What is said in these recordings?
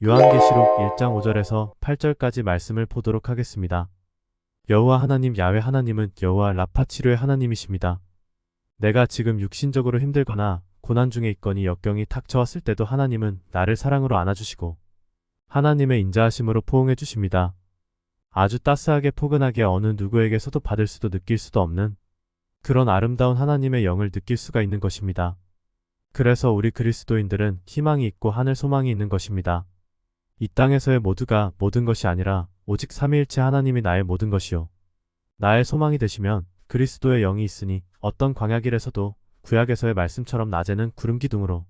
요한계시록 1장 5절에서 8절까지 말씀을 보도록 하겠습니다. 여호와 하나님 야훼 하나님은 여호와 라파치르의 하나님이십니다. 내가 지금 육신적으로 힘들거나 고난 중에 있거니 역경이 닥쳐왔을 때도 하나님은 나를 사랑으로 안아주시고 하나님의 인자하심으로 포옹해 주십니다. 아주 따스하게 포근하게 어느 누구에게서도 받을 수도 느낄 수도 없는 그런 아름다운 하나님의 영을 느낄 수가 있는 것입니다. 그래서 우리 그리스도인들은 희망이 있고 하늘 소망이 있는 것입니다. 이 땅에서의 모두가 모든 것이 아니라 오직 삼위일체 하나님이 나의 모든 것이요 나의 소망이 되시면 그리스도의 영이 있으니 어떤 광야길에서도 구약에서의 말씀처럼 낮에는 구름 기둥으로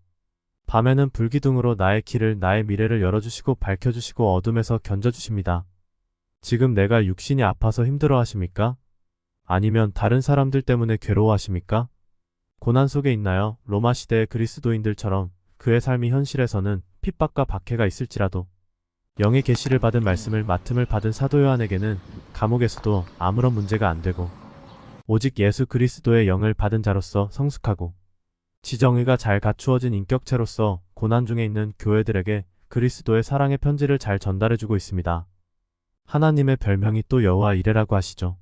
밤에는 불 기둥으로 나의 길을 나의 미래를 열어주시고 밝혀주시고 어둠에서 견져주십니다. 지금 내가 육신이 아파서 힘들어 하십니까? 아니면 다른 사람들 때문에 괴로워하십니까? 고난 속에 있나요? 로마 시대의 그리스도인들처럼 그의 삶이 현실에서는 핍박과 박해가 있을지라도 영의 계시를 받은 말씀을 맡음을 받은 사도 요한에게는 감옥에서도 아무런 문제가 안 되고 오직 예수 그리스도의 영을 받은 자로서 성숙하고 지정의가 잘 갖추어진 인격체로서 고난 중에 있는 교회들에게 그리스도의 사랑의 편지를 잘 전달해주고 있습니다. 하나님의 별명이 또 여호와 이레라고 하시죠.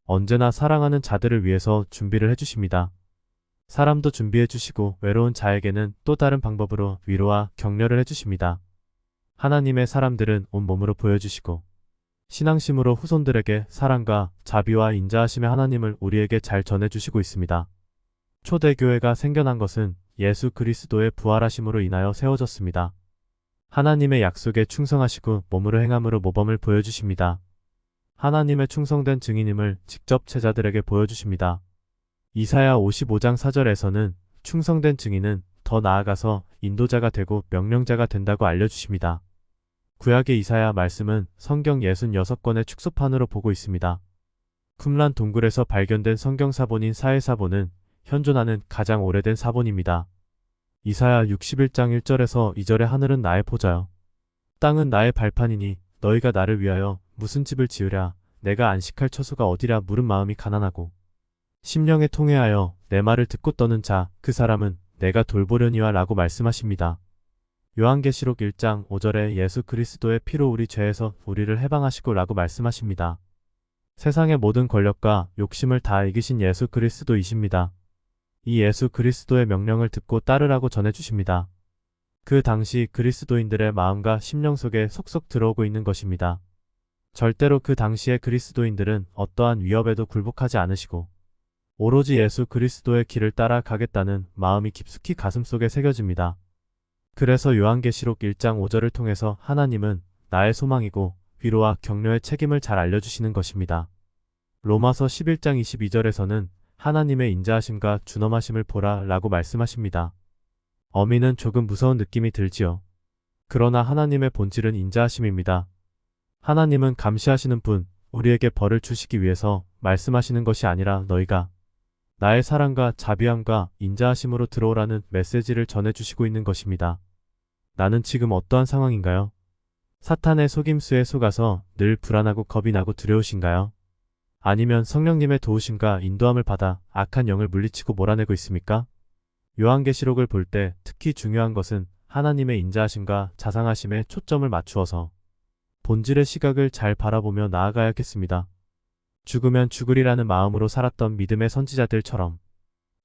언제나 사랑하는 자들을 위해서 준비를 해주십니다. 사람도 준비해주시고 외로운 자에게는 또 다른 방법으로 위로와 격려를 해주십니다. 하나님의 사람들은 온몸으로 보여주시고 신앙심으로 후손들에게 사랑과 자비와 인자하심의 하나님을 우리에게 잘 전해주시고 있습니다. 초대교회가 생겨난 것은 예수 그리스도의 부활하심으로 인하여 세워졌습니다. 하나님의 약속에 충성하시고 몸으로 행함으로 모범을 보여주십니다. 하나님의 충성된 증인임을 직접 제자들에게 보여주십니다. 이사야 55장 4절에서는 충성된 증인은 더 나아가서 인도자가 되고 명령자가 된다고 알려주십니다. 구약의 이사야 말씀은 성경 66권의 축소판으로 보고 있습니다. 쿰란 동굴에서 발견된 성경 사본인 사해사본은 현존하는 가장 오래된 사본입니다. 이사야 61장 1절에서 2절의 하늘은 나의 보좌요 땅은 나의 발판이니 너희가 나를 위하여 무슨 집을 지으랴 내가 안식할 처소가 어디랴 물은 마음이 가난하고 심령에 통회하여 내 말을 듣고 떠는 자 그 사람은 내가 돌보려니와 라고 말씀하십니다. 요한계시록 1장 5절에 예수 그리스도의 피로 우리 죄에서 우리를 해방하시고 라고 말씀하십니다. 세상의 모든 권력과 욕심을 다 이기신 예수 그리스도이십니다. 이 예수 그리스도의 명령을 듣고 따르라고 전해주십니다. 그 당시 그리스도인들의 마음과 심령 속에 속속 들어오고 있는 것입니다. 절대로 그 당시의 그리스도인들은 어떠한 위협에도 굴복하지 않으시고 오로지 예수 그리스도의 길을 따라 가겠다는 마음이 깊숙이 가슴속에 새겨집니다. 그래서 요한계시록 1장 5절을 통해서 하나님은 나의 소망이고 위로와 격려의 책임을 잘 알려주시는 것입니다. 로마서 11장 22절에서는 하나님의 인자하심과 준엄하심을 보라 라고 말씀하십니다. 어미는 조금 무서운 느낌이 들지요. 그러나 하나님의 본질은 인자하심입니다. 하나님은 감시하시는 분, 우리에게 벌을 주시기 위해서 말씀하시는 것이 아니라 너희가 나의 사랑과 자비함과 인자하심으로 들어오라는 메시지를 전해주시고 있는 것입니다. 나는 지금 어떠한 상황인가요? 사탄의 속임수에 속아서 늘 불안하고 겁이 나고 두려우신가요? 아니면 성령님의 도우심과 인도함을 받아 악한 영을 물리치고 몰아내고 있습니까? 요한계시록을 볼 때 특히 중요한 것은 하나님의 인자하심과 자상하심에 초점을 맞추어서 본질의 시각을 잘 바라보며 나아가야겠습니다. 죽으면 죽으리라는 마음으로 살았던 믿음의 선지자들처럼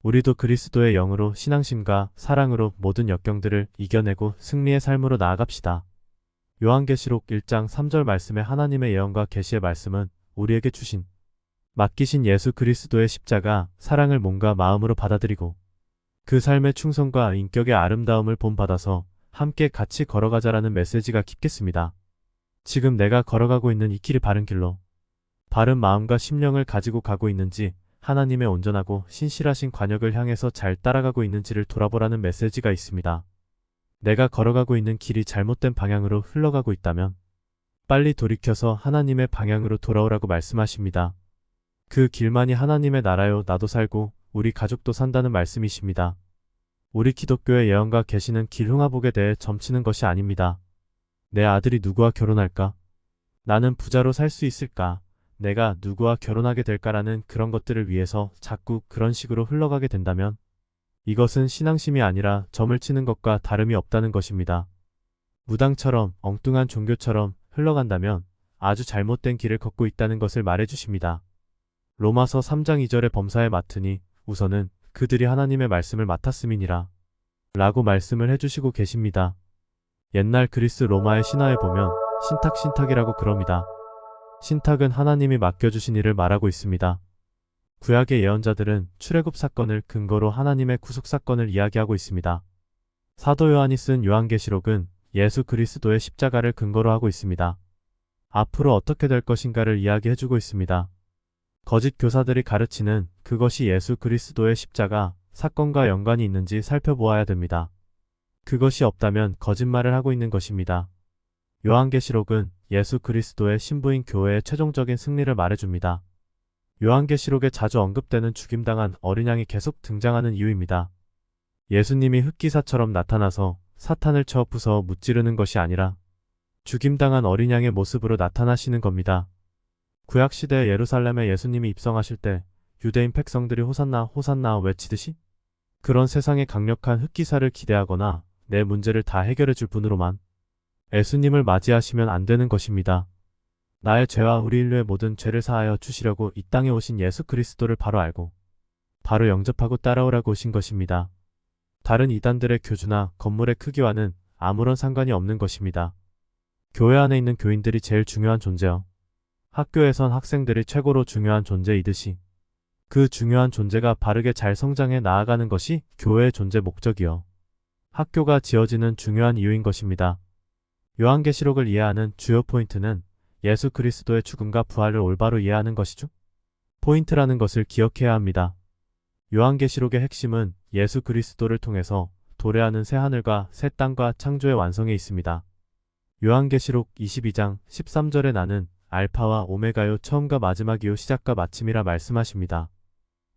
우리도 그리스도의 영으로 신앙심과 사랑으로 모든 역경들을 이겨내고 승리의 삶으로 나아갑시다. 요한계시록 1장 3절 말씀의 하나님의 예언과 계시의 말씀은 우리에게 주신 맡기신 예수 그리스도의 십자가 사랑을 몸과 마음으로 받아들이고 그 삶의 충성과 인격의 아름다움을 본받아서 함께 같이 걸어가자라는 메시지가 깊겠습니다. 지금 내가 걸어가고 있는 이 길이 바른 길로 바른 마음과 심령을 가지고 가고 있는지 하나님의 온전하고 신실하신 관역을 향해서 잘 따라가고 있는지를 돌아보라는 메시지가 있습니다. 내가 걸어가고 있는 길이 잘못된 방향으로 흘러가고 있다면 빨리 돌이켜서 하나님의 방향으로 돌아오라고 말씀하십니다. 그 길만이 하나님의 나라요 나도 살고 우리 가족도 산다는 말씀이십니다. 우리 기독교의 예언과 계시는 길흉화복에 대해 점치는 것이 아닙니다. 내 아들이 누구와 결혼할까? 나는 부자로 살 수 있을까? 내가 누구와 결혼하게 될까라는 그런 것들을 위해서 자꾸 그런 식으로 흘러가게 된다면 이것은 신앙심이 아니라 점을 치는 것과 다름이 없다는 것입니다. 무당처럼 엉뚱한 종교처럼 흘러간다면 아주 잘못된 길을 걷고 있다는 것을 말해주십니다. 로마서 3장 2절의 범사에 맡으니 우선은 그들이 하나님의 말씀을 맡았음이니라 라고 말씀을 해주시고 계십니다. 옛날 그리스 로마의 신화에 보면 신탁이라고 그럽니다. 신탁은 하나님이 맡겨주신 일을 말하고 있습니다. 구약의 예언자들은 출애굽 사건을 근거로 하나님의 구속 사건을 이야기하고 있습니다. 사도 요한이 쓴 요한계시록은 예수 그리스도의 십자가를 근거로 하고 있습니다. 앞으로 어떻게 될 것인가를 이야기해주고 있습니다. 거짓 교사들이 가르치는 그것이 예수 그리스도의 십자가 사건과 연관이 있는지 살펴보아야 됩니다. 그것이 없다면 거짓말을 하고 있는 것입니다. 요한계시록은 예수 그리스도의 신부인 교회의 최종적인 승리를 말해줍니다. 요한계시록에 자주 언급되는 죽임당한 어린 양이 계속 등장하는 이유입니다. 예수님이 흑기사처럼 나타나서 사탄을 쳐 부숴 무찌르는 것이 아니라 죽임당한 어린 양의 모습으로 나타나시는 겁니다. 구약시대 예루살렘에 예수님이 입성하실 때 유대인 백성들이 호산나 호산나 외치듯이 그런 세상의 강력한 흑기사를 기대하거나 내 문제를 다 해결해 줄 분으로만 예수님을 맞이하시면 안 되는 것입니다. 나의 죄와 우리 인류의 모든 죄를 사하여 주시려고 이 땅에 오신 예수 그리스도를 바로 알고 바로 영접하고 따라오라고 오신 것입니다. 다른 이단들의 교주나 건물의 크기와는 아무런 상관이 없는 것입니다. 교회 안에 있는 교인들이 제일 중요한 존재요. 학교에선 학생들이 최고로 중요한 존재이듯이 그 중요한 존재가 바르게 잘 성장해 나아가는 것이 교회의 존재 목적이요. 학교가 지어지는 중요한 이유인 것입니다. 요한계시록을 이해하는 주요 포인트는 예수 그리스도의 죽음과 부활을 올바로 이해하는 것이죠. 포인트라는 것을 기억해야 합니다. 요한계시록의 핵심은 예수 그리스도를 통해서 도래하는 새 하늘과 새 땅과 창조의 완성에 있습니다. 요한계시록 22장 13절에 나는 알파와 오메가요 처음과 마지막이요 시작과 마침이라 말씀하십니다.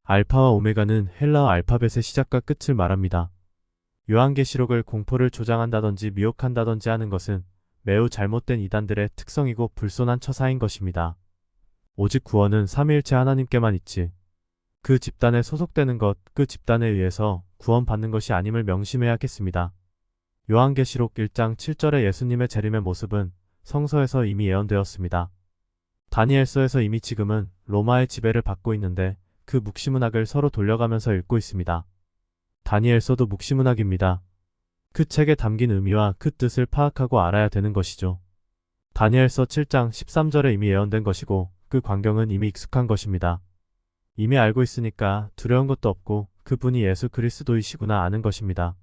알파와 오메가는 헬라어 알파벳의 시작과 끝을 말합니다. 요한계시록을 공포를 조장한다든지 미혹한다든지 하는 것은 매우 잘못된 이단들의 특성이고 불손한 처사인 것입니다. 오직 구원은 삼위일체 하나님께만 있지 그 집단에 소속되는 것, 그 집단에 의해서 구원받는 것이 아님을 명심해야겠습니다. 요한계시록 1장 7절의 예수님의 재림의 모습은 성서에서 이미 예언되었습니다. 다니엘서에서 이미 지금은 로마의 지배를 받고 있는데 그 묵시문학을 서로 돌려가면서 읽고 있습니다. 다니엘서도 묵시문학입니다. 그 책에 담긴 의미와 그 뜻을 파악하고 알아야 되는 것이죠. 다니엘서 7장 13절에 이미 예언된 것이고 그 광경은 이미 익숙한 것입니다. 이미 알고 있으니까 두려운 것도 없고 그분이 예수 그리스도이시구나 아는 것입니다.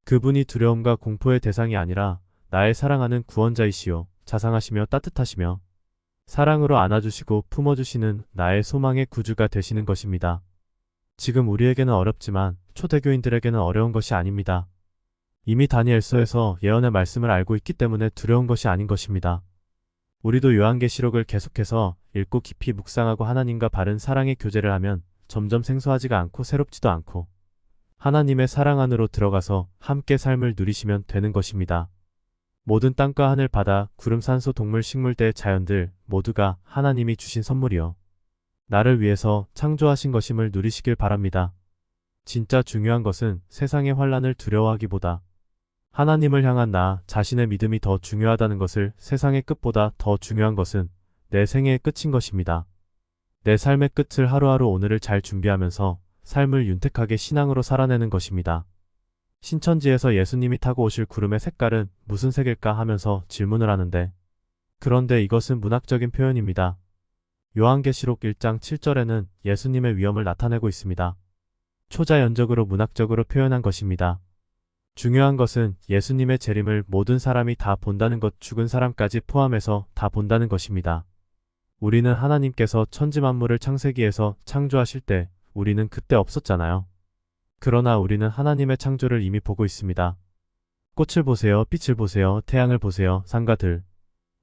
그분이 두려움과 공포의 대상이 아니라 나의 사랑하는 구원자이시요 자상하시며 따뜻하시며 사랑으로 안아주시고 품어주시는 나의 소망의 구주가 되시는 것입니다. 지금 우리에게는 어렵지만 초대교인들에게는 어려운 것이 아닙니다. 이미 다니엘서에서 예언의 말씀을 알고 있기 때문에 두려운 것이 아닌 것입니다. 우리도 요한계시록을 계속해서 읽고 깊이 묵상하고 하나님과 바른 사랑의 교제를 하면 점점 생소하지가 않고 새롭지도 않고 하나님의 사랑 안으로 들어가서 함께 삶을 누리시면 되는 것입니다. 모든 땅과 하늘, 바다, 구름, 산소, 동물, 식물, 대 자연들 모두가 하나님이 주신 선물이요. 나를 위해서 창조하신 것임을 누리시길 바랍니다. 진짜 중요한 것은 세상의 환란을 두려워하기보다 하나님을 향한 나 자신의 믿음이 더 중요하다는 것을 세상의 끝보다 더 중요한 것은 내 생애의 끝인 것입니다. 내 삶의 끝을 하루하루 오늘을 잘 준비하면서 삶을 윤택하게 신앙으로 살아내는 것입니다. 신천지에서 예수님이 타고 오실 구름의 색깔은 무슨 색일까 하면서 질문을 하는데 그런데 이것은 문학적인 표현입니다. 요한계시록 1장 7절에는 예수님의 위엄을 나타내고 있습니다. 초자연적으로 문학적으로 표현한 것입니다. 중요한 것은 예수님의 재림을 모든 사람이 다 본다는 것, 죽은 사람까지 포함해서 다 본다는 것입니다. 우리는 하나님께서 천지만물을 창세기에서 창조하실 때 우리는 그때 없었잖아요. 그러나 우리는 하나님의 창조를 이미 보고 있습니다. 꽃을 보세요, 빛을 보세요, 태양을 보세요, 산과 들,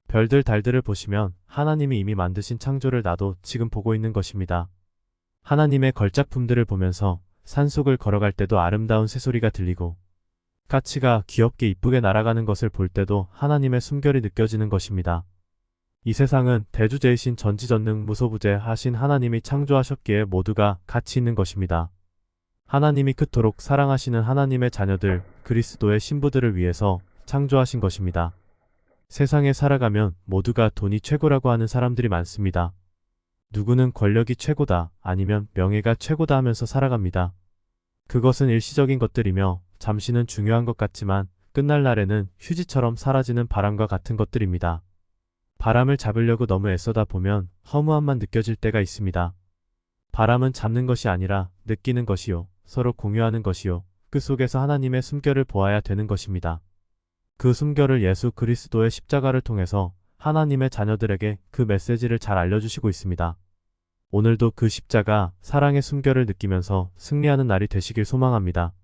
별들, 달들을 보시면 하나님이 이미 만드신 창조를 나도 지금 보고 있는 것입니다. 하나님의 걸작품들을 보면서 산속을 걸어갈 때도 아름다운 새소리가 들리고 까치가 귀엽게 이쁘게 날아가는 것을 볼 때도 하나님의 숨결이 느껴지는 것입니다. 이 세상은 대주제이신 전지전능 무소부재하신 하나님이 창조하셨기에 모두가 가치 있는 것입니다. 하나님이 그토록 사랑하시는 하나님의 자녀들, 그리스도의 신부들을 위해서 창조하신 것입니다. 세상에 살아가면 모두가 돈이 최고라고 하는 사람들이 많습니다. 누구는 권력이 최고다, 아니면 명예가 최고다 하면서 살아갑니다. 그것은 일시적인 것들이며 잠시는 중요한 것 같지만 끝날 날에는 휴지처럼 사라지는 바람과 같은 것들입니다. 바람을 잡으려고 너무 애써다 보면 허무함만 느껴질 때가 있습니다. 바람은 잡는 것이 아니라 느끼는 것이요, 서로 공유하는 것이요, 그 속에서 하나님의 숨결을 보아야 되는 것입니다. 그 숨결을 예수 그리스도의 십자가를 통해서 하나님의 자녀들에게 그 메시지를 잘 알려주시고 있습니다. 오늘도 그 십자가, 사랑의 숨결을 느끼면서 승리하는 날이 되시길 소망합니다.